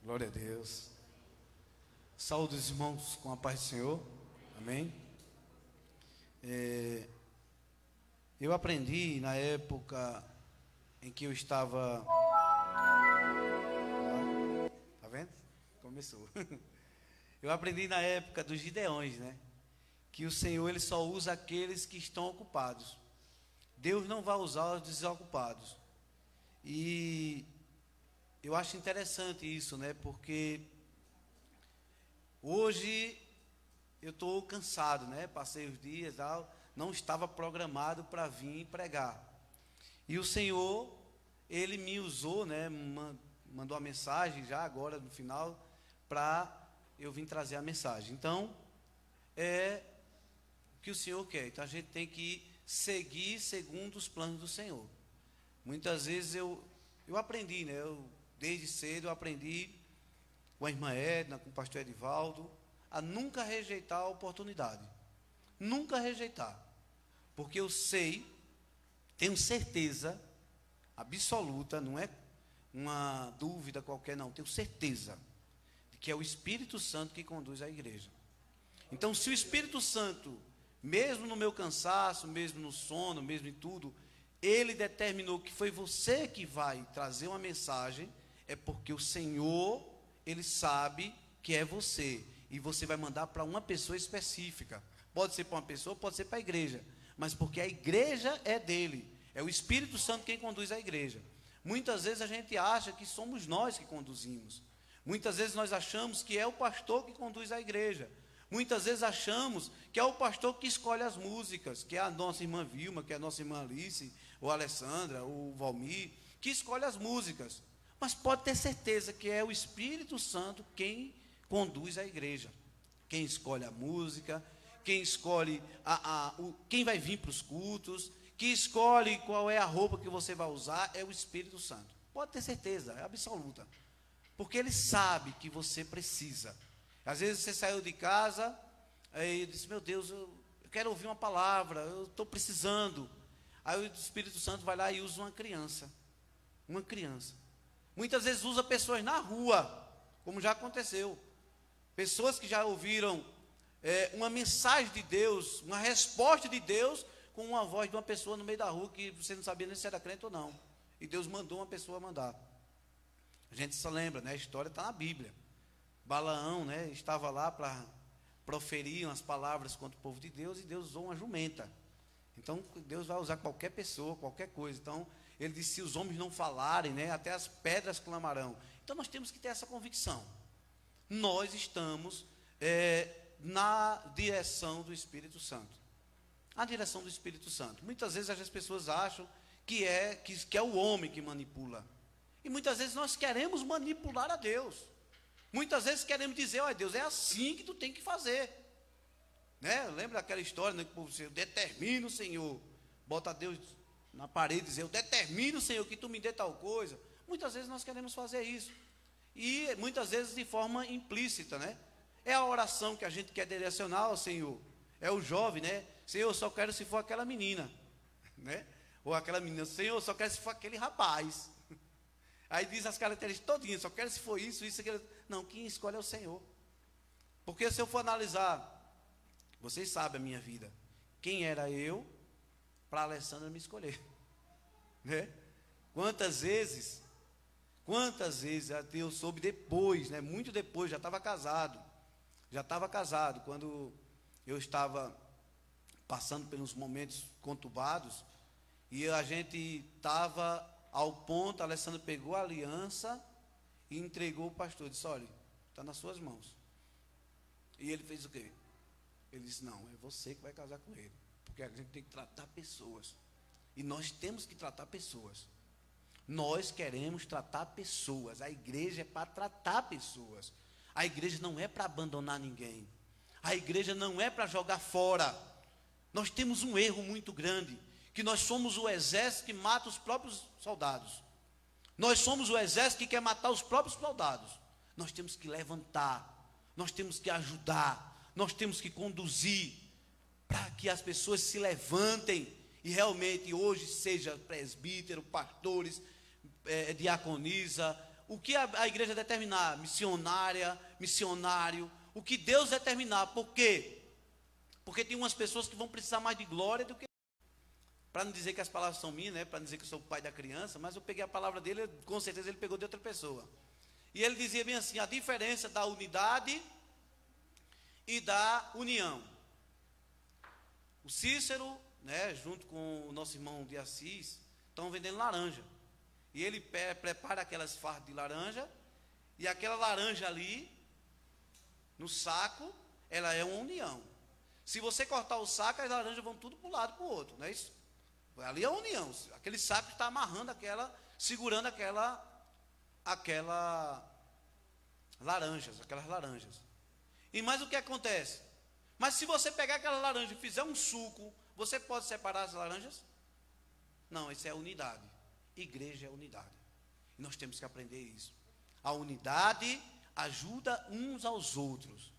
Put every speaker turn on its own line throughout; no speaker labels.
Glória a Deus. Saúde os irmãos com a paz do Senhor. Amém. Eu aprendi na época em que eu estava. Tá vendo? Começou. Eu aprendi na época dos Gideões, né? Que o Senhor ele só usa aqueles que estão ocupados. Deus não vai usar os desocupados. E eu acho interessante isso, né? Porque hoje eu estou cansado, né? Passei os dias, não estava programado para vir pregar. E o Senhor, Ele me usou, né? Mandou a mensagem já agora no final para eu vir trazer a mensagem. Então, é o que o Senhor quer. Então a gente tem que seguir segundo os planos do Senhor. Muitas vezes eu aprendi, né? Desde cedo eu aprendi com a irmã Edna, com o pastor Edivaldo, a nunca rejeitar a oportunidade. Nunca rejeitar. Porque eu sei, tenho certeza absoluta, não é uma dúvida qualquer, não. Tenho certeza de que é o Espírito Santo que conduz a igreja. Então, se o Espírito Santo, mesmo no meu cansaço, mesmo no sono, mesmo em tudo, Ele determinou que foi você que vai trazer uma mensagem, é porque o Senhor, Ele sabe que é você. E você vai mandar para uma pessoa específica. Pode ser para uma pessoa, pode ser para a igreja. Mas porque a igreja é dele. É o Espírito Santo quem conduz a igreja. Muitas vezes a gente acha que somos nós que conduzimos. Muitas vezes nós achamos que é o pastor que conduz a igreja. Muitas vezes achamos que é o pastor que escolhe as músicas, que é a nossa irmã Vilma, que é a nossa irmã Alice, ou a Alessandra, ou o Valmir, que escolhe as músicas. Mas pode ter certeza que é o Espírito Santo quem conduz a igreja. Quem escolhe a música, quem escolhe quem vai vir para os cultos, que escolhe qual é a roupa que você vai usar, é o Espírito Santo. Pode ter certeza, é absoluta. Porque ele sabe que você precisa. Às vezes você saiu de casa, aí disse, meu Deus, eu quero ouvir uma palavra, eu estou precisando. Aí o Espírito Santo vai lá e usa uma criança. Uma criança. Muitas vezes usa pessoas na rua, como já aconteceu. Pessoas que já ouviram uma mensagem de Deus, uma resposta de Deus, com uma voz de uma pessoa no meio da rua, que você não sabia nem se era crente ou não. E Deus mandou uma pessoa mandar. A gente só lembra, né? A história está na Bíblia. Balaão, né, estava lá para proferir umas palavras contra o povo de Deus, e Deus usou uma jumenta. Então, Deus vai usar qualquer pessoa, qualquer coisa. Então, ele disse, se os homens não falarem, né, até as pedras clamarão. Então, nós temos que ter essa convicção. Nós estamos na direção do Espírito Santo. A direção do Espírito Santo. Muitas vezes as pessoas acham que é o homem que manipula. E muitas vezes nós queremos manipular a Deus. Muitas vezes queremos dizer, olha Deus, é assim que tu tem que fazer. Né? Lembra daquela história, né, que o povo diz, eu determino, Senhor. Bota Deus na parede e diz, eu determino, Senhor, que tu me dê tal coisa. Muitas vezes nós queremos fazer isso. E muitas vezes de forma implícita, né? É a oração que a gente quer direcionar ao Senhor. É o jovem, né? Senhor, eu só quero se for aquela menina. Né? Ou aquela menina, Senhor, eu só quero se for aquele rapaz. Aí diz as características todinhas, só quero se for isso, aquilo. Não, quem escolhe é o Senhor. Porque se eu for analisar, vocês sabem a minha vida. Quem era eu para a Alessandra me escolher? Né? Quantas vezes eu soube depois, né? Muito depois, já estava casado. Quando eu estava passando pelos momentos conturbados, e a gente estava ao ponto, a Alessandra pegou a aliança e entregou o pastor, disse, olha, está nas suas mãos. E ele fez o quê? Ele disse, não, é você que vai casar com ele, porque a gente tem que tratar pessoas, e nós temos que tratar pessoas. Nós queremos tratar pessoas, a igreja é para tratar pessoas, a igreja não é para abandonar ninguém, a igreja não é para jogar fora. Nós temos um erro muito grande, que nós somos o exército que mata os próprios soldados. Nós somos o exército que quer matar os próprios soldados. Nós temos que levantar, nós temos que ajudar, nós temos que conduzir, para que as pessoas se levantem, e realmente hoje seja presbítero, pastores, diaconisa, o que a igreja determinar, missionária, missionário, o que Deus determinar. Por quê? Porque tem umas pessoas que vão precisar mais de glória do que... Para não dizer que as palavras são minhas, né? Para não dizer que eu sou o pai da criança, mas eu peguei a palavra dele, com certeza ele pegou de outra pessoa. E ele dizia bem assim, a diferença da unidade e da união. O Cícero, né, junto com o nosso irmão de Assis, estão vendendo laranja. E ele prepara aquelas fardas de laranja, e aquela laranja ali, no saco, ela é uma união. Se você cortar o saco, as laranjas vão tudo para um lado, para o outro, não é isso? Ali é a união. Aquele saco está amarrando segurando aquelas laranjas. E mais o que acontece? Mas se você pegar aquela laranja e fizer um suco, você pode separar as laranjas? Não, isso é unidade. Igreja é unidade. E nós temos que aprender isso. A unidade ajuda uns aos outros.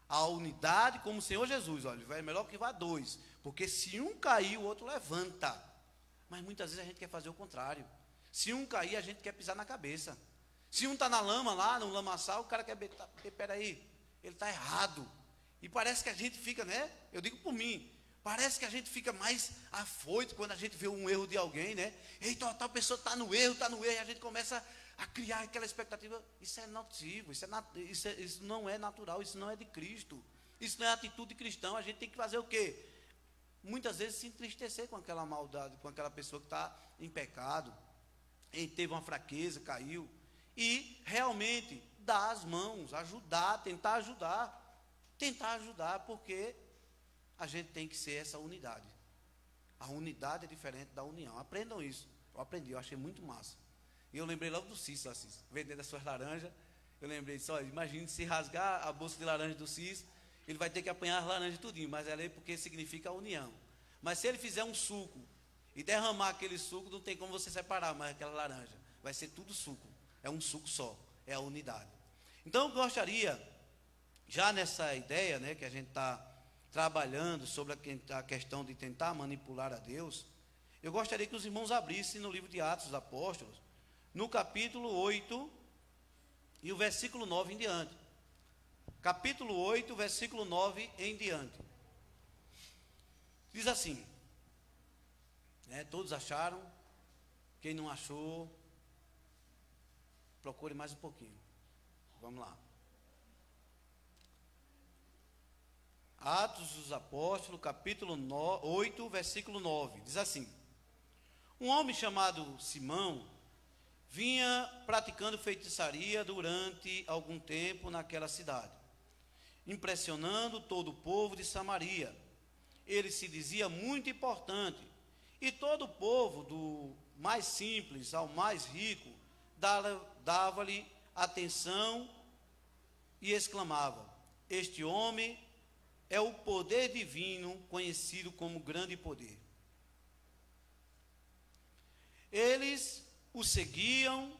A unidade, como o Senhor Jesus, olha, é melhor que vá dois, porque se um cair, o outro levanta. Mas muitas vezes a gente quer fazer o contrário. Se um cair, a gente quer pisar na cabeça. Se um está na lama lá, no lamaçal, o cara quer, peraí, ele está errado. E parece que a gente fica, né? Eu digo por mim, parece que a gente fica mais afoito quando a gente vê um erro de alguém, né? Eita, tal pessoa está no erro, e a gente começa a criar aquela expectativa. Isso é nocivo, isso não é natural, isso não é de Cristo. Isso não é atitude cristã. A gente tem que fazer o quê? Muitas vezes se entristecer com aquela maldade, com aquela pessoa que está em pecado, e teve uma fraqueza, caiu, e realmente dar as mãos, ajudar, tentar ajudar, porque a gente tem que ser essa unidade. A unidade é diferente da união. Aprendam isso. Eu aprendi, eu achei muito massa. E eu lembrei logo do Cícero, assim, vendendo as suas laranjas. Eu lembrei só, imagine se rasgar a bolsa de laranja do Cícero, ele vai ter que apanhar as laranjas tudinho, mas é porque significa a união. Mas se ele fizer um suco e derramar aquele suco, não tem como você separar mais aquela laranja. Vai ser tudo suco. É um suco só. É a unidade. Então eu gostaria, já nessa ideia, né, que a gente está trabalhando sobre a questão de tentar manipular a Deus, eu gostaria que os irmãos abrissem no livro de Atos dos Apóstolos, no capítulo 8 e o versículo 9 em diante. Capítulo 8, versículo 9 em diante. Diz assim, né, todos acharam? Quem não achou, procure mais um pouquinho. Vamos lá. Atos dos Apóstolos, capítulo 8, versículo 9. Diz assim: um homem chamado Simão vinha praticando feitiçaria durante algum tempo naquela cidade, impressionando todo o povo de Samaria. Ele se dizia muito importante, e todo o povo, do mais simples ao mais rico, dava-lhe atenção e exclamava: este homem é o poder divino, conhecido como grande poder. Eles o seguiam,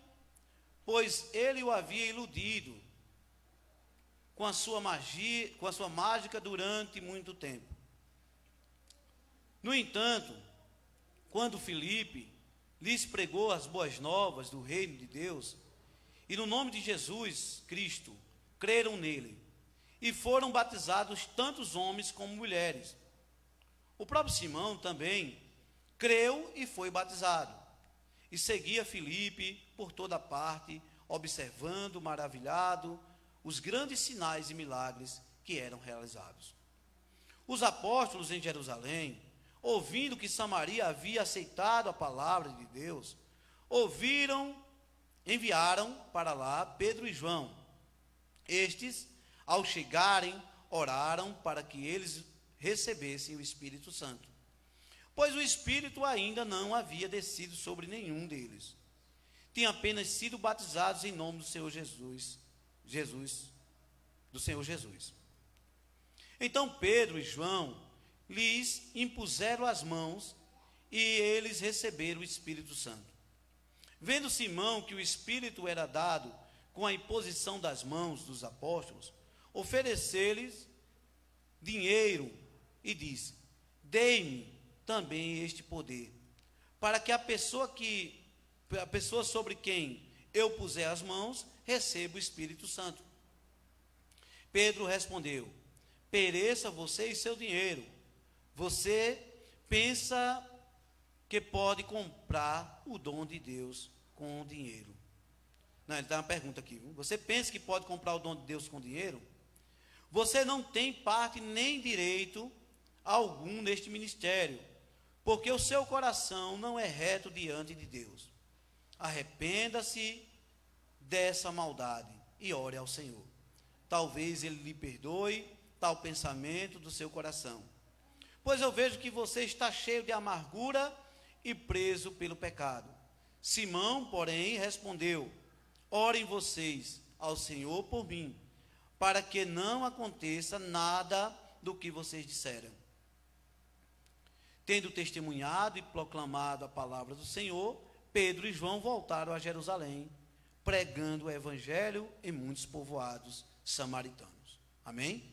pois ele o havia iludido com a sua magia, com a sua mágica durante muito tempo. No entanto, quando Filipe lhes pregou as boas novas do reino de Deus, e no nome de Jesus Cristo, creram nele, e foram batizados tantos homens como mulheres. O próprio Simão também creu e foi batizado, e seguia Filipe por toda parte, observando, maravilhado, os grandes sinais e milagres que eram realizados. Os apóstolos em Jerusalém, ouvindo que Samaria havia aceitado a palavra de Deus, enviaram para lá Pedro e João. Estes, ao chegarem, oraram para que eles recebessem o Espírito Santo, pois o Espírito ainda não havia descido sobre nenhum deles. Tinham apenas sido batizados em nome do Senhor Jesus. Então Pedro e João lhes impuseram as mãos e eles receberam o Espírito Santo. Vendo Simão que o Espírito era dado com a imposição das mãos dos apóstolos, ofereceu-lhes dinheiro e disse: dei-me também este poder, para que a pessoa sobre quem eu puser as mãos, recebo o Espírito Santo. Pedro respondeu: pereça você e seu dinheiro. Você pensa que pode comprar o dom de Deus com o dinheiro. Não, ele dá uma pergunta aqui. Viu? Você pensa que pode comprar o dom de Deus com dinheiro? Você não tem parte nem direito algum neste ministério, porque o seu coração não é reto diante de Deus. Arrependa-se dessa maldade e ore ao Senhor. Talvez Ele lhe perdoe tal pensamento do seu coração. Pois eu vejo que você está cheio de amargura e preso pelo pecado. Simão, porém, respondeu: orem vocês ao Senhor por mim, para que não aconteça nada do que vocês disseram. Tendo testemunhado e proclamado a palavra do Senhor, Pedro e João voltaram a Jerusalém, pregando o evangelho em muitos povoados samaritanos. Amém?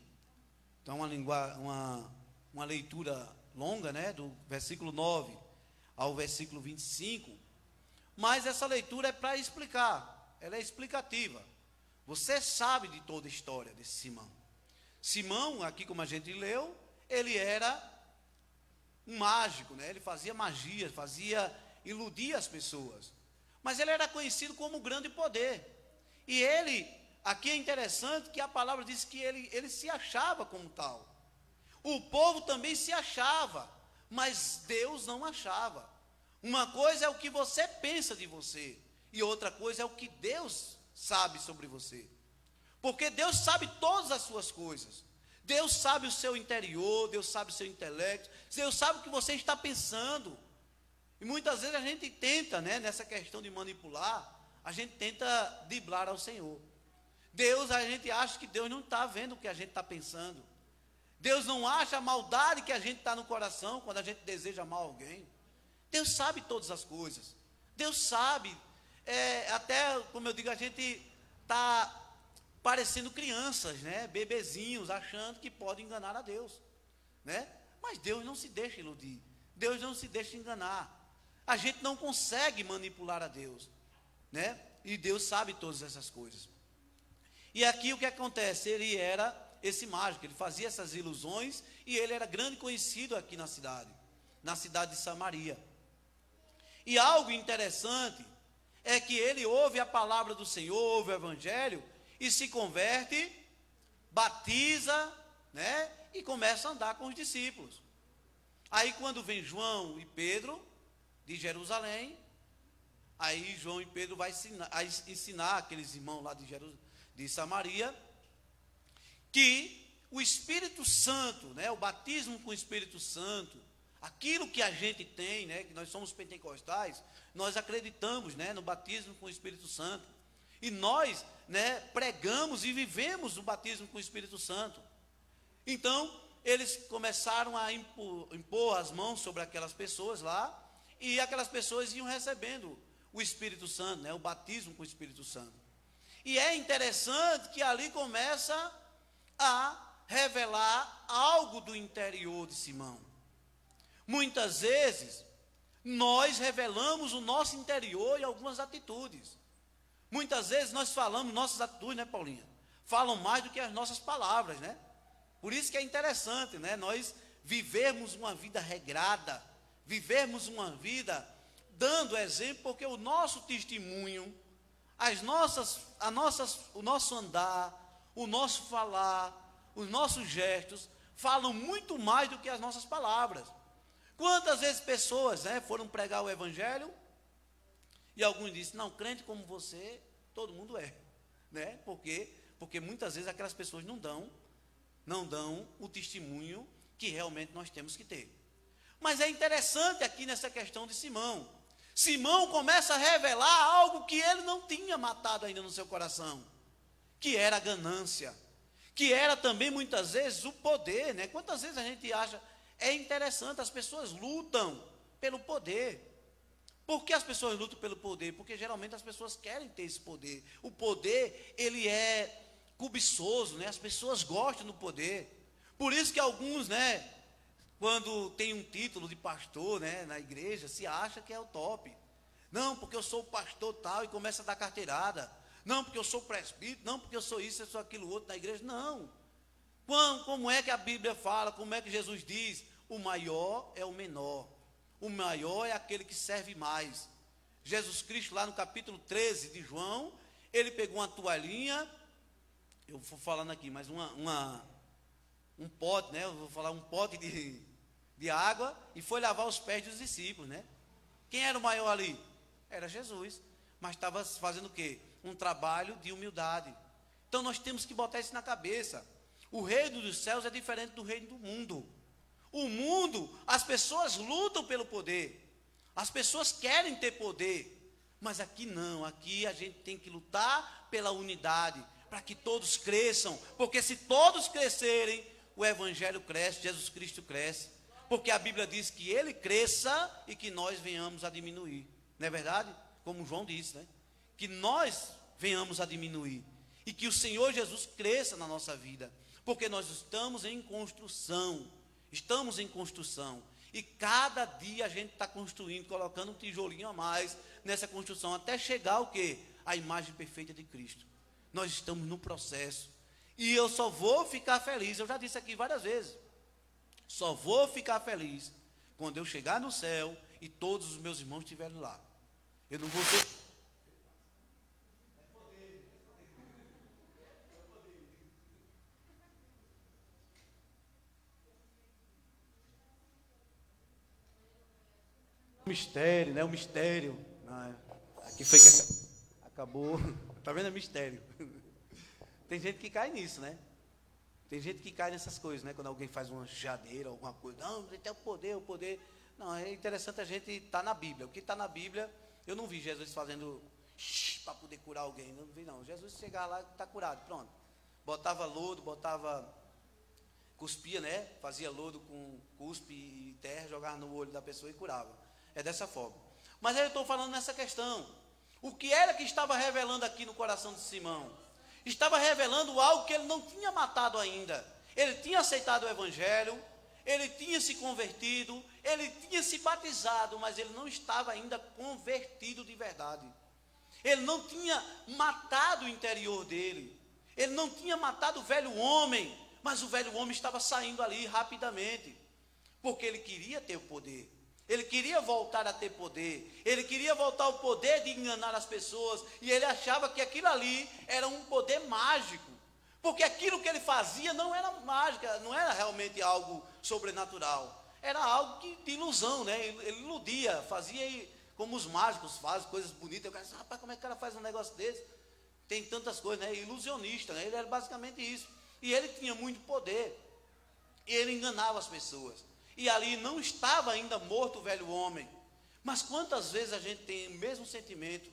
Então, uma leitura longa, né, do versículo 9 ao versículo 25, mas essa leitura é para explicar, ela é explicativa. Você sabe de toda a história desse Simão. Simão, aqui como a gente leu, ele era um mágico, né? Ele fazia magia, iludia as pessoas. Mas ele era conhecido como grande poder. E ele, aqui é interessante que a palavra diz que ele se achava como tal. O povo também se achava, mas Deus não achava. Uma coisa é o que você pensa de você, e outra coisa é o que Deus sabe sobre você. Porque Deus sabe todas as suas coisas. Deus sabe o seu interior, Deus sabe o seu intelecto, Deus sabe o que você está pensando. E muitas vezes a gente tenta, né, nessa questão de manipular, a gente tenta driblar ao Senhor. Deus, a gente acha que Deus não está vendo o que a gente está pensando. Deus não acha a maldade que a gente está no coração quando a gente deseja mal a alguém. Deus sabe todas as coisas. Deus sabe. Até, como eu digo, a gente está parecendo crianças, né? Bebezinhos, achando que pode enganar a Deus, né? Mas Deus não se deixa iludir. Deus não se deixa enganar. A gente não consegue manipular a Deus, né? E Deus sabe todas essas coisas. E aqui o que acontece? Ele era esse mágico, ele fazia essas ilusões e ele era grande conhecido aqui na cidade de Samaria. E algo interessante é que ele ouve a palavra do Senhor, ouve o evangelho e se converte, batiza, né? E começa a andar com os discípulos. Aí quando vem João e Pedro de Jerusalém, aí João e Pedro vai ensinar aqueles irmãos lá de Samaria, que o Espírito Santo, né, o batismo com o Espírito Santo, aquilo que a gente tem, né, que nós somos pentecostais, nós acreditamos, né, no batismo com o Espírito Santo. E nós, né, pregamos e vivemos o batismo com o Espírito Santo. Então, eles começaram a impor as mãos sobre aquelas pessoas lá, e aquelas pessoas iam recebendo o Espírito Santo, né, o batismo com o Espírito Santo. E é interessante que ali começa a revelar algo do interior de Simão. Muitas vezes, nós revelamos o nosso interior em algumas atitudes. Muitas vezes nós falamos, nossas atitudes, né, Paulinha? Falam mais do que as nossas palavras, né? Por isso que é interessante, né? Nós vivermos uma vida regrada, vivermos uma vida dando exemplo, porque o nosso testemunho, o nosso andar, o nosso falar, os nossos gestos, falam muito mais do que as nossas palavras. Quantas vezes pessoas, né, foram pregar o evangelho e alguns dizem, não, crente como você, todo mundo é, né? Porque muitas vezes aquelas pessoas não dão o testemunho que realmente nós temos que ter. Mas é interessante aqui nessa questão de Simão. Simão começa a revelar algo que ele não tinha matado ainda no seu coração, que era a ganância, que era também muitas vezes o poder, né? Quantas vezes a gente acha, é interessante, as pessoas lutam pelo poder. Por que as pessoas lutam pelo poder? Porque geralmente as pessoas querem ter esse poder. O poder, ele é cobiçoso, né? As pessoas gostam do poder. Por isso que alguns, né, quando tem um título de pastor, né, na igreja, se acha que é o top. Não, porque eu sou o pastor tal, e começa a dar carteirada. Não, porque eu sou presbítero. Não, porque eu sou isso, eu sou aquilo outro na igreja. Não. Como é que a Bíblia fala, como é que Jesus diz? O maior é o menor. O maior é aquele que serve mais. Jesus Cristo, lá no capítulo 13 de João, ele pegou uma toalhinha, eu vou falando aqui, mas um pote, né? Eu vou falar um pote de água, e foi lavar os pés dos discípulos, né? Quem era o maior ali? Era Jesus. Mas estava fazendo o quê? Um trabalho de humildade. Então nós temos que botar isso na cabeça. O reino dos céus é diferente do reino do mundo. O mundo, as pessoas lutam pelo poder. As pessoas querem ter poder. Mas aqui não, aqui a gente tem que lutar pela unidade, para que todos cresçam. Porque se todos crescerem, o evangelho cresce, Jesus Cristo cresce. Porque a Bíblia diz que ele cresça e que nós venhamos a diminuir. Não é verdade? Como João disse, né? Que nós venhamos a diminuir. E que o Senhor Jesus cresça na nossa vida. Porque nós estamos em construção. Estamos em construção. E cada dia a gente está construindo, colocando um tijolinho a mais nessa construção. Até chegar o quê? A imagem perfeita de Cristo. Nós estamos no processo. E eu só vou ficar feliz. Eu já disse aqui várias vezes. Só vou ficar feliz quando eu chegar no céu e todos os meus irmãos estiverem lá. Eu não vou ter... Mistério, né? O mistério. Aqui foi que acabou. Tá vendo? É mistério. Tem gente que cai nisso, né? Tem gente que cai nessas coisas, né? Quando alguém faz uma janeira, alguma coisa. Não, ele tem o poder. Não, é interessante a gente estar na Bíblia. O que está na Bíblia, eu não vi Jesus fazendo para poder curar alguém. Não vi, não. Jesus chegar lá e está curado. Pronto. Botava lodo, cuspia, né? Fazia lodo com cuspe e terra, jogava no olho da pessoa e curava. É dessa forma. Mas aí eu estou falando nessa questão. O que era que estava revelando aqui no coração de Simão? Estava revelando algo que ele não tinha matado ainda. Ele tinha aceitado o evangelho, ele tinha se convertido, ele tinha se batizado, mas ele não estava ainda convertido de verdade. Ele não tinha matado o interior dele. Ele não tinha matado o velho homem, mas o velho homem estava saindo ali rapidamente, porque ele queria ter o poder. Ele queria voltar a ter poder. Ele queria voltar ao poder de enganar as pessoas. E ele achava que aquilo ali era um poder mágico. Porque aquilo que ele fazia não era mágica, não era realmente algo sobrenatural. Era algo de ilusão, né? Ele iludia, fazia como os mágicos fazem, coisas bonitas. Eu disse, rapaz, como é que o cara faz um negócio desse? Tem tantas coisas, né? Ilusionista, né? Ele era basicamente isso. E ele tinha muito poder. E ele enganava as pessoas. E ali não estava ainda morto o velho homem. Mas quantas vezes a gente tem o mesmo sentimento?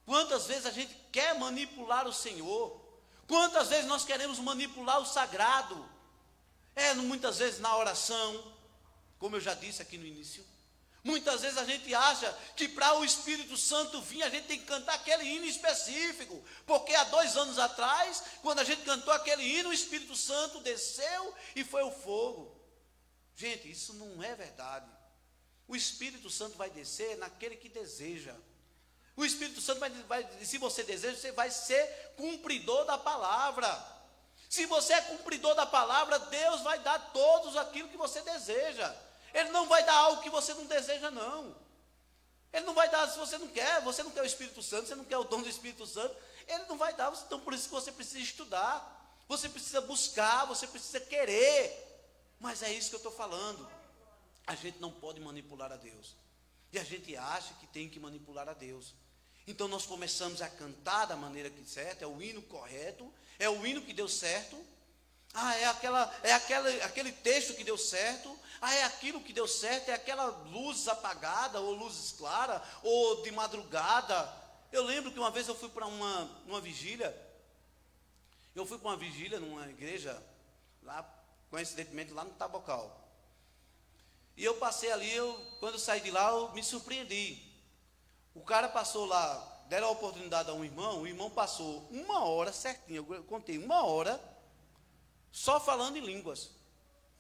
Quantas vezes a gente quer manipular o Senhor? Quantas vezes nós queremos manipular o sagrado? Muitas vezes na oração, como eu já disse aqui no início. Muitas vezes a gente acha que para o Espírito Santo vir, a gente tem que cantar aquele hino específico. Porque há 2 anos atrás, quando a gente cantou aquele hino, o Espírito Santo desceu e foi o fogo. Gente, isso não é verdade. O Espírito Santo vai descer naquele que deseja. O Espírito Santo se você deseja, você vai ser cumpridor da palavra. Se você é cumpridor da palavra, Deus vai dar todos aquilo que você deseja. Ele não vai dar algo que você não deseja, não. Ele não vai dar se você não quer o Espírito Santo, você não quer o dom do Espírito Santo, ele não vai dar. Então por isso que você precisa estudar, você precisa buscar, você precisa querer. Mas é isso que eu estou falando. A gente não pode manipular a Deus. E a gente acha que tem que manipular a Deus. Então nós começamos a cantar da maneira que certa, é o hino correto, é o hino que deu certo. Aquele texto que deu certo. É aquilo que deu certo, é aquela luz apagada, ou luzes claras, ou de madrugada. Eu lembro que uma vez eu fui para uma vigília. Eu fui para uma vigília numa igreja lá, coincidentemente lá no Tabocal. E eu passei ali, quando eu saí de lá, eu me surpreendi. O cara passou lá, deram a oportunidade a um irmão, o irmão passou 1 hora certinho, eu contei 1 hora, só falando em línguas.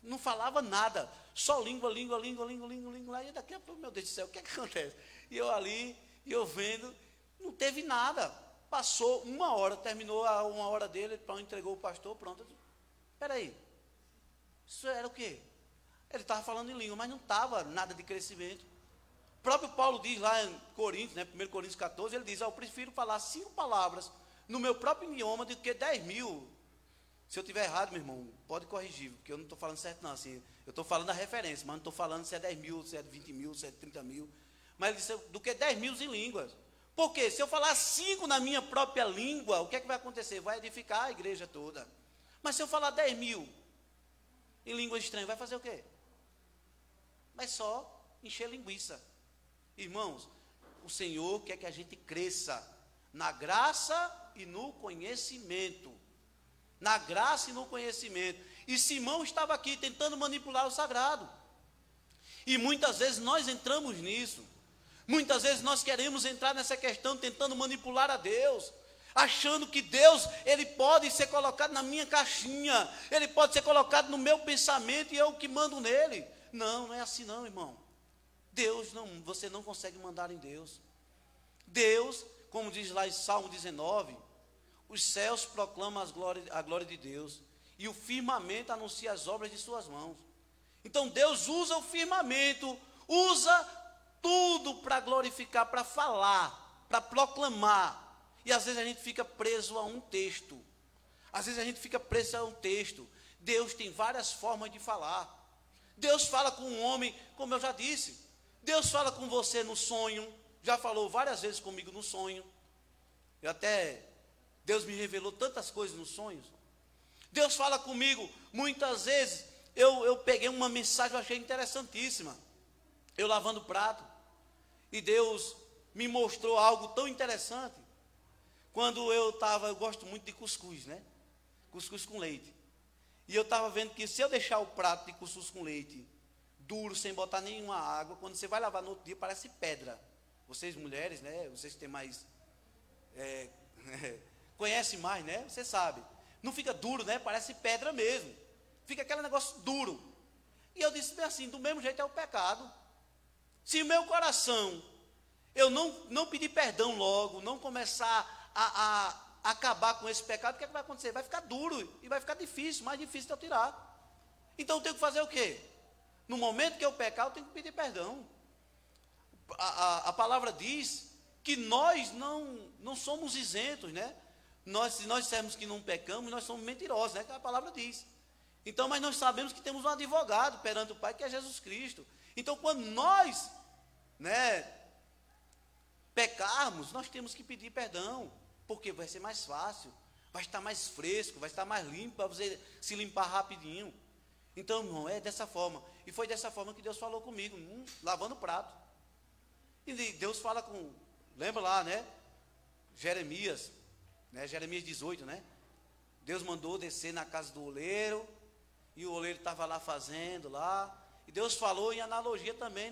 Não falava nada, só língua. E daqui a pouco, meu Deus do céu, o que é que acontece? E eu ali, E eu vendo, não teve nada. Passou 1 hora, terminou a 1 hora dele, ele entregou o pastor, pronto. Espera aí, isso era o quê? Ele estava falando em língua, mas não estava nada de crescimento. O próprio Paulo diz lá em Coríntios, 1 Coríntios 14, ele diz, eu prefiro falar 5 palavras no meu próprio idioma do que 10.000. Se eu estiver errado, meu irmão, pode corrigir, porque eu não estou falando certo não, assim, eu estou falando a referência, mas não estou falando se é 10.000, se é 20.000, se é 30.000, mas ele disse, do que 10.000 em línguas. Por quê? Se eu falar 5 na minha própria língua, o que é que vai acontecer? Vai edificar a igreja toda. Mas se eu falar 10.000 em língua estranha, vai fazer o quê? Vai só encher linguiça. Irmãos, o Senhor quer que a gente cresça na graça e no conhecimento. Na graça e no conhecimento. E Simão estava aqui tentando manipular o sagrado. E muitas vezes nós entramos nisso. Muitas vezes nós queremos entrar nessa questão tentando manipular a Deus, achando que Deus, Ele pode ser colocado na minha caixinha, Ele pode ser colocado no meu pensamento e eu que mando nele. Não, não é assim não, irmão. Deus não, você não consegue mandar em Deus. Deus, como diz lá em Salmo 19, os céus proclamam a glória de Deus, e o firmamento anuncia as obras de suas mãos. Então Deus usa o firmamento, usa tudo para glorificar, para falar, para proclamar. E às vezes a gente fica preso a um texto. Às vezes a gente fica preso a um texto. Deus tem várias formas de falar. Deus fala com um homem, como eu já disse. Deus fala com você no sonho. Já falou várias vezes comigo no sonho. Deus me revelou tantas coisas nos sonhos. Deus fala comigo, muitas vezes, eu peguei uma mensagem, eu achei interessantíssima. Eu lavando prato. E Deus me mostrou algo tão interessante. Quando eu gosto muito de cuscuz, né? Cuscuz com leite. E eu estava vendo que se eu deixar o prato de cuscuz com leite duro, sem botar nenhuma água, quando você vai lavar no outro dia, parece pedra. Vocês mulheres, né? Vocês têm mais... conhecem mais, né? Você sabe. Não fica duro, né? Parece pedra mesmo. Fica aquele negócio duro. E eu disse assim, do mesmo jeito é o pecado. Se o meu coração, eu não pedir perdão logo, não começar a acabar com esse pecado, o que é que vai acontecer? Vai ficar duro e vai ficar difícil, mais difícil de eu tirar. Então eu tenho que fazer o quê? No momento que eu pecar, eu tenho que pedir perdão. A palavra diz que nós não somos isentos, né? Se nós dissermos que não pecamos, nós somos mentirosos, né? Que a palavra diz. Então, mas nós sabemos que temos um advogado perante o Pai, que é Jesus Cristo. Então, quando nós, pecarmos, nós temos que pedir perdão, porque vai ser mais fácil, vai estar mais fresco, vai estar mais limpo, para você se limpar rapidinho. Então, irmão, é dessa forma. E foi dessa forma que Deus falou comigo, lavando o prato. E Deus fala lembra lá, né? Jeremias 18, né? Deus mandou descer na casa do oleiro, e o oleiro estava lá fazendo lá, e Deus falou em analogia também,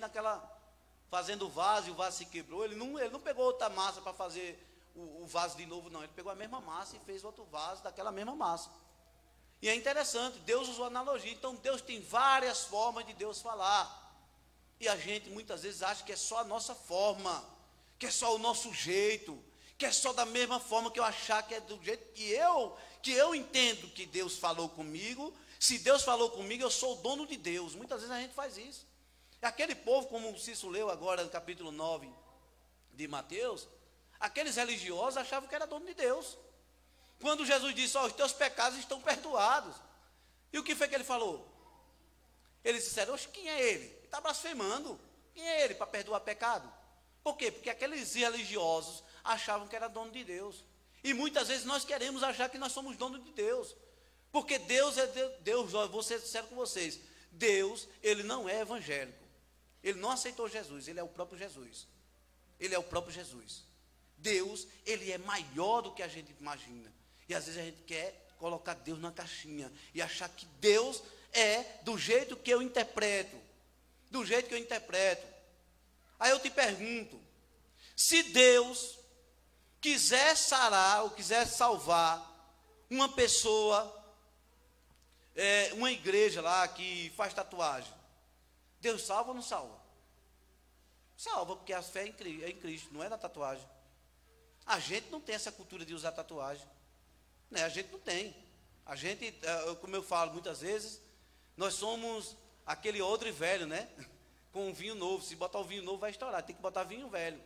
fazendo o vaso, e o vaso se quebrou. Ele não pegou outra massa para fazer o vaso de novo, não. Ele pegou a mesma massa e fez outro vaso daquela mesma massa. E é interessante, Deus usou analogia. Então Deus tem várias formas de Deus falar. E a gente muitas vezes acha que é só a nossa forma, que é só o nosso jeito, que é só da mesma forma que eu achar que é do jeito que eu entendo que Deus falou comigo. Se Deus falou comigo, eu sou o dono de Deus. Muitas vezes a gente faz isso. Aquele povo, como o Cício leu agora no capítulo 9 de Mateus, aqueles religiosos achavam que era dono de Deus. Quando Jesus disse, os teus pecados estão perdoados. E o que foi que ele falou? Eles disseram, oxe, quem é ele? Ele está blasfemando. Quem é ele para perdoar pecado? Por quê? Porque aqueles religiosos achavam que era dono de Deus. E muitas vezes nós queremos achar que nós somos dono de Deus. Porque Deus é Deus, eu vou ser sincero com vocês. Deus, Ele não é evangélico. Ele não aceitou Jesus, Ele é o próprio Jesus. Ele é o próprio Jesus. Deus, Ele é maior do que a gente imagina. E às vezes a gente quer colocar Deus na caixinha e achar que Deus é do jeito que eu interpreto. Do jeito que eu interpreto. Aí eu te pergunto, se Deus quiser sarar ou quiser salvar uma pessoa, uma igreja lá que faz tatuagem, Deus salva ou não salva? Salva, porque a fé é em Cristo, não é na tatuagem. A gente não tem essa cultura de usar tatuagem, né? A gente não tem. A gente, como eu falo muitas vezes, nós somos aquele odre velho, né? Com um vinho novo. Se botar o vinho novo vai estourar, tem que botar vinho velho,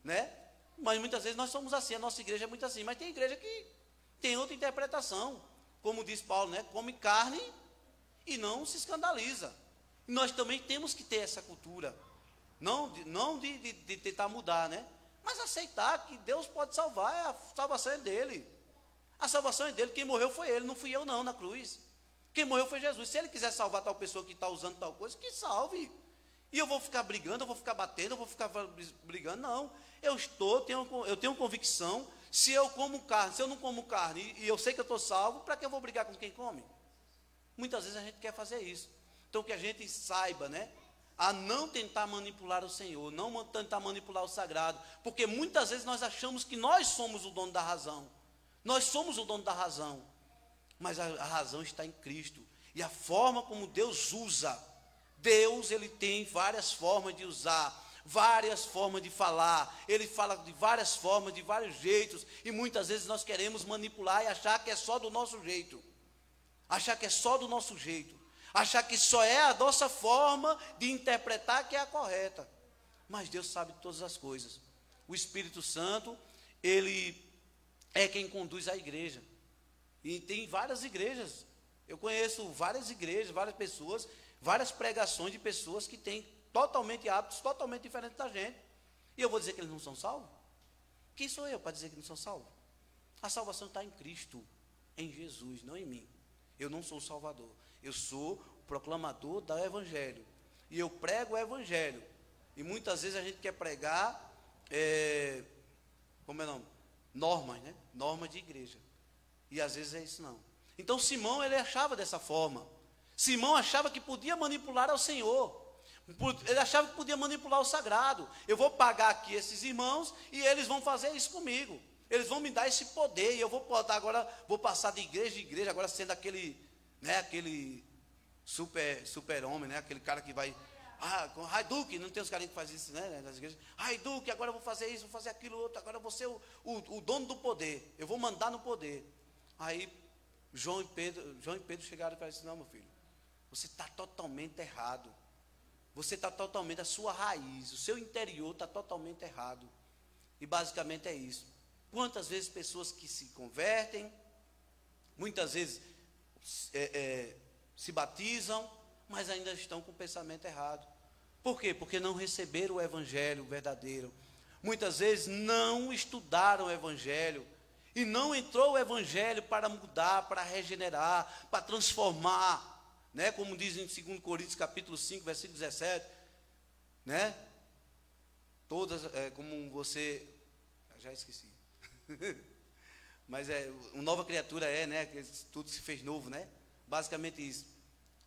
né? Mas muitas vezes nós somos assim, a nossa igreja é muito assim. Mas tem igreja que tem outra interpretação, como diz Paulo, né? Come carne e não se escandaliza. E nós também temos que ter essa cultura, não de tentar mudar, né? Mas aceitar que Deus pode salvar, a salvação é dele. A salvação é dele, quem morreu foi ele, não fui eu não, na cruz. Quem morreu foi Jesus. Se ele quiser salvar tal pessoa que está usando tal coisa, que salve. E eu vou ficar brigando, eu vou ficar batendo, eu vou ficar brigando, não. Eu tenho convicção, se eu como carne, se eu não como carne, e eu sei que eu estou salvo, para que eu vou brigar com quem come? Muitas vezes a gente quer fazer isso. Então que a gente saiba, né? A não tentar manipular o Senhor, não tentar manipular o sagrado, porque muitas vezes nós achamos que nós somos o dono da razão, nós somos o dono da razão, mas a razão está em Cristo, e a forma como Deus usa, Deus ele tem várias formas de usar, várias formas de falar, ele fala de várias formas, de vários jeitos, e muitas vezes nós queremos manipular e achar que é só do nosso jeito, achar que só é a nossa forma de interpretar que é a correta. Mas Deus sabe de todas as coisas. O Espírito Santo, ele é quem conduz a igreja. E tem várias igrejas. Eu conheço várias igrejas, várias pessoas, várias pregações de pessoas que têm totalmente hábitos totalmente diferentes da gente. E eu vou dizer que eles não são salvos? Quem sou eu para dizer que não são salvos? A salvação está em Cristo, em Jesus, não em mim. Eu não sou o Salvador. Eu sou o proclamador do Evangelho. E eu prego o Evangelho. E muitas vezes a gente quer pregar, como é o nome? Normas, né? Normas de igreja. E às vezes é isso não. Então Simão, ele achava dessa forma. Simão achava que podia manipular ao Senhor. Ele achava que podia manipular o sagrado. Eu vou pagar aqui esses irmãos e eles vão fazer isso comigo. Eles vão me dar esse poder e eu vou passar de igreja em igreja, agora sendo aquele, né, aquele super-homem, né, aquele cara que vai, com Haiduque, não tem os carinhos que fazem isso, né, nas igrejas, Haiduque, agora eu vou fazer isso, vou fazer aquilo outro, agora eu vou ser o dono do poder, eu vou mandar no poder. Aí João e Pedro chegaram e falaram assim: não, meu filho, você está totalmente errado, você está totalmente, a sua raiz, o seu interior está totalmente errado. E basicamente é isso. Quantas vezes pessoas que se convertem, muitas vezes se batizam, mas ainda estão com o pensamento errado. Por quê? Porque não receberam o Evangelho verdadeiro. Muitas vezes não estudaram o Evangelho. E não entrou o Evangelho para mudar, para regenerar, para transformar. Né? Como diz em 2 Coríntios capítulo 5, versículo 17. Né? Todas, como você... Já esqueci. Mas uma nova criatura né? Tudo se fez novo, né? Basicamente isso.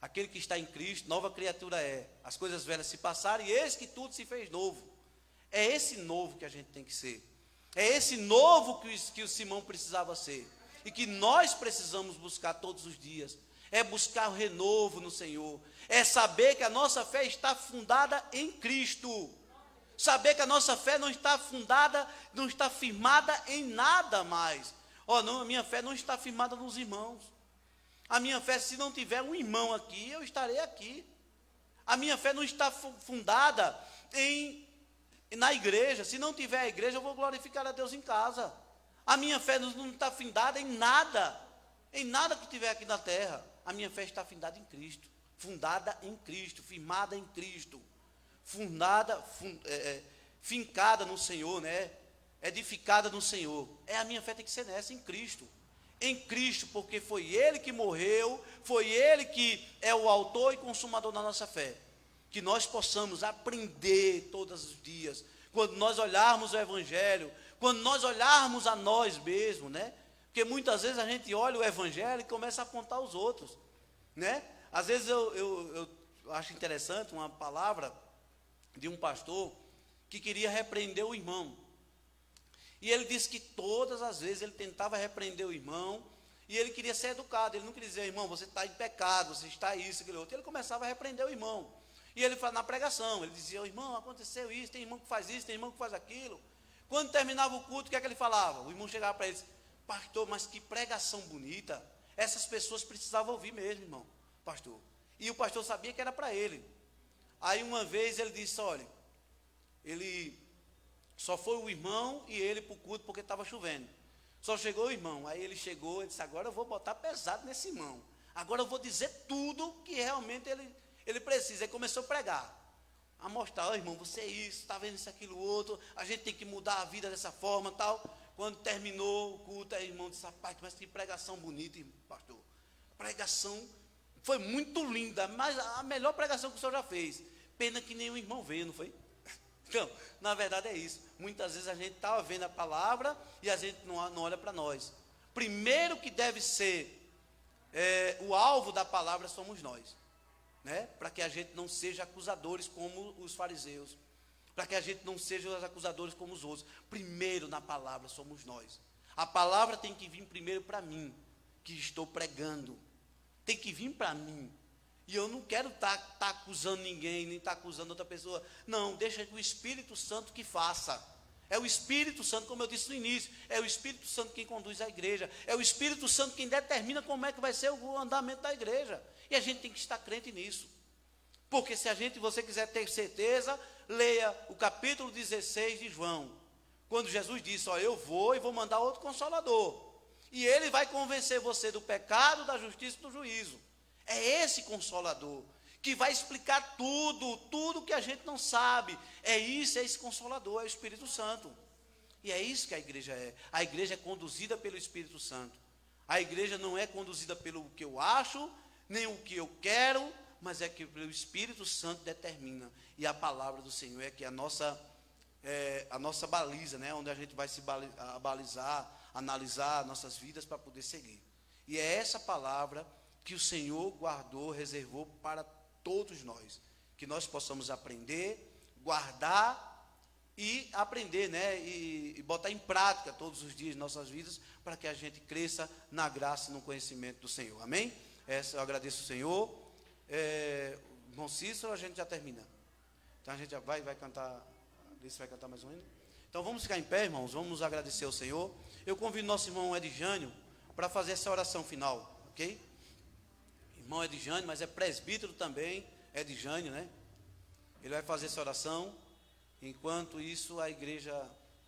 Aquele que está em Cristo, nova criatura é. As coisas velhas se passaram e eis que tudo se fez novo. É esse novo que a gente tem que ser. É esse novo que o Simão precisava ser. E que nós precisamos buscar todos os dias. É buscar o renovo no Senhor. É saber que a nossa fé está fundada em Cristo. Saber que a nossa fé não está fundada, não está firmada em nada mais. Não, a minha fé não está firmada nos irmãos. A minha fé, se não tiver um irmão aqui, eu estarei aqui. A minha fé não está fundada na igreja. Se não tiver a igreja, eu vou glorificar a Deus em casa. A minha fé não está fundada em nada que tiver aqui na terra. A minha fé está fundada em Cristo. Fundada em Cristo, firmada em Cristo. Fincada no Senhor, né? Edificada no Senhor. A minha fé tem que ser nessa, em Cristo. Em Cristo, porque foi Ele que morreu, foi Ele que é o autor e consumador da nossa fé. Que nós possamos aprender todos os dias, quando nós olharmos o Evangelho, quando nós olharmos a nós mesmos, né? Porque muitas vezes a gente olha o Evangelho e começa a apontar os outros, né? Às vezes eu acho interessante uma palavra de um pastor que queria repreender o irmão. E ele disse que todas as vezes ele tentava repreender o irmão, e ele queria ser educado, ele não queria dizer: irmão, você está em pecado, você está isso, aquilo outro. Ele começava a repreender o irmão. E ele fala na pregação, ele dizia, irmão, aconteceu isso, tem irmão que faz isso, tem irmão que faz aquilo. Quando terminava o culto, o que é que ele falava? O irmão chegava para ele e disse, pastor, mas que pregação bonita. Essas pessoas precisavam ouvir mesmo, irmão, pastor. E o pastor sabia que era para ele. Aí uma vez ele disse, olha, ele só foi o irmão e ele para o culto porque estava chovendo. Só chegou o irmão. Aí ele chegou e disse, agora eu vou botar pesado nesse irmão. Agora eu vou dizer tudo que realmente ele precisa. Ele começou a pregar. A mostrar, irmão, você é isso, está vendo isso, aquilo, outro. A gente tem que mudar a vida dessa forma, tal. Quando terminou o culto, aí o irmão disse, rapaz, mas que pregação bonita, pastor. Pregação foi muito linda, mas a melhor pregação que o senhor já fez. Pena que nenhum irmão veio, não foi? Então, na verdade é isso. Muitas vezes a gente está vendo a palavra e a gente não olha para nós. Primeiro que deve ser o alvo da palavra somos nós, né? Para que a gente não seja acusadores como os fariseus, para que a gente não seja os acusadores como os outros. Primeiro na palavra somos nós. A palavra tem que vir primeiro para mim, que estou pregando. Tem que vir para mim. E eu não quero estar acusando ninguém, nem estar acusando outra pessoa. Não, deixa que o Espírito Santo que faça. É o Espírito Santo, como eu disse no início, é o Espírito Santo quem conduz a igreja. É o Espírito Santo quem determina como é que vai ser o andamento da igreja. E a gente tem que estar crente nisso. Porque se você quiser ter certeza, leia o capítulo 16 de João. Quando Jesus disse, ó, eu vou e vou mandar outro Consolador. E ele vai convencer você do pecado, da justiça e do juízo. É esse Consolador que vai explicar tudo que a gente não sabe. É esse Consolador, é o Espírito Santo. E é isso que a igreja é. A igreja é conduzida pelo Espírito Santo. A igreja não é conduzida pelo que eu acho, nem o que eu quero, mas é que o Espírito Santo determina. E a palavra do Senhor é que a nossa baliza, né? Onde a gente vai se balizar, analisar nossas vidas para poder seguir. E é essa palavra que o Senhor guardou, reservou para todos nós, que nós possamos aprender, guardar e aprender, né, e botar em prática todos os dias de nossas vidas, para que a gente cresça na graça e no conhecimento do Senhor, amém? Eu agradeço ao Senhor. Irmão Cícero, a gente já termina, então a gente já vai cantar, Alice vai cantar mais um hino. Então vamos ficar em pé, irmãos, vamos agradecer ao Senhor. Eu convido nosso irmão Edjânio para fazer essa oração final, ok? Irmão Edjânio, mas é presbítero também, Edjânio, né? Ele vai fazer essa oração. Enquanto isso, a igreja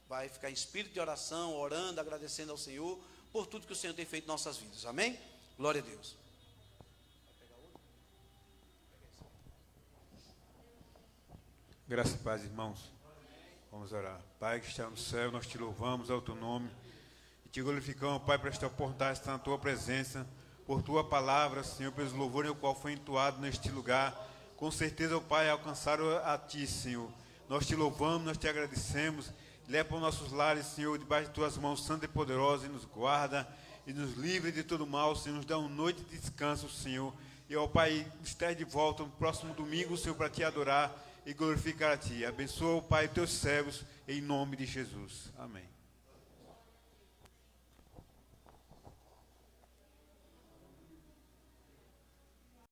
vai ficar em espírito de oração, orando, agradecendo ao Senhor por tudo que o Senhor tem feito em nossas vidas, amém? Glória a Deus.
Graças e paz, irmãos. Vamos orar. Pai que está no céu, nós te louvamos ao teu nome e te glorificamos, Pai, por esta oportunidade de estar na tua presença, por tua palavra, Senhor, pelos louvores o qual foi entoado neste lugar. Com certeza, ó Pai, alcançaram a ti, Senhor. Nós te louvamos, nós te agradecemos. Leva para os nossos lares, Senhor, debaixo de tuas mãos santas e poderosas, e nos guarda e nos livre de todo mal, Senhor. Nos dá uma noite de descanso, Senhor. E, ó Pai, esteja de volta no próximo domingo, Senhor, para te adorar e glorificar a ti. Abençoa, ó Pai, teus servos, em nome de Jesus. Amém.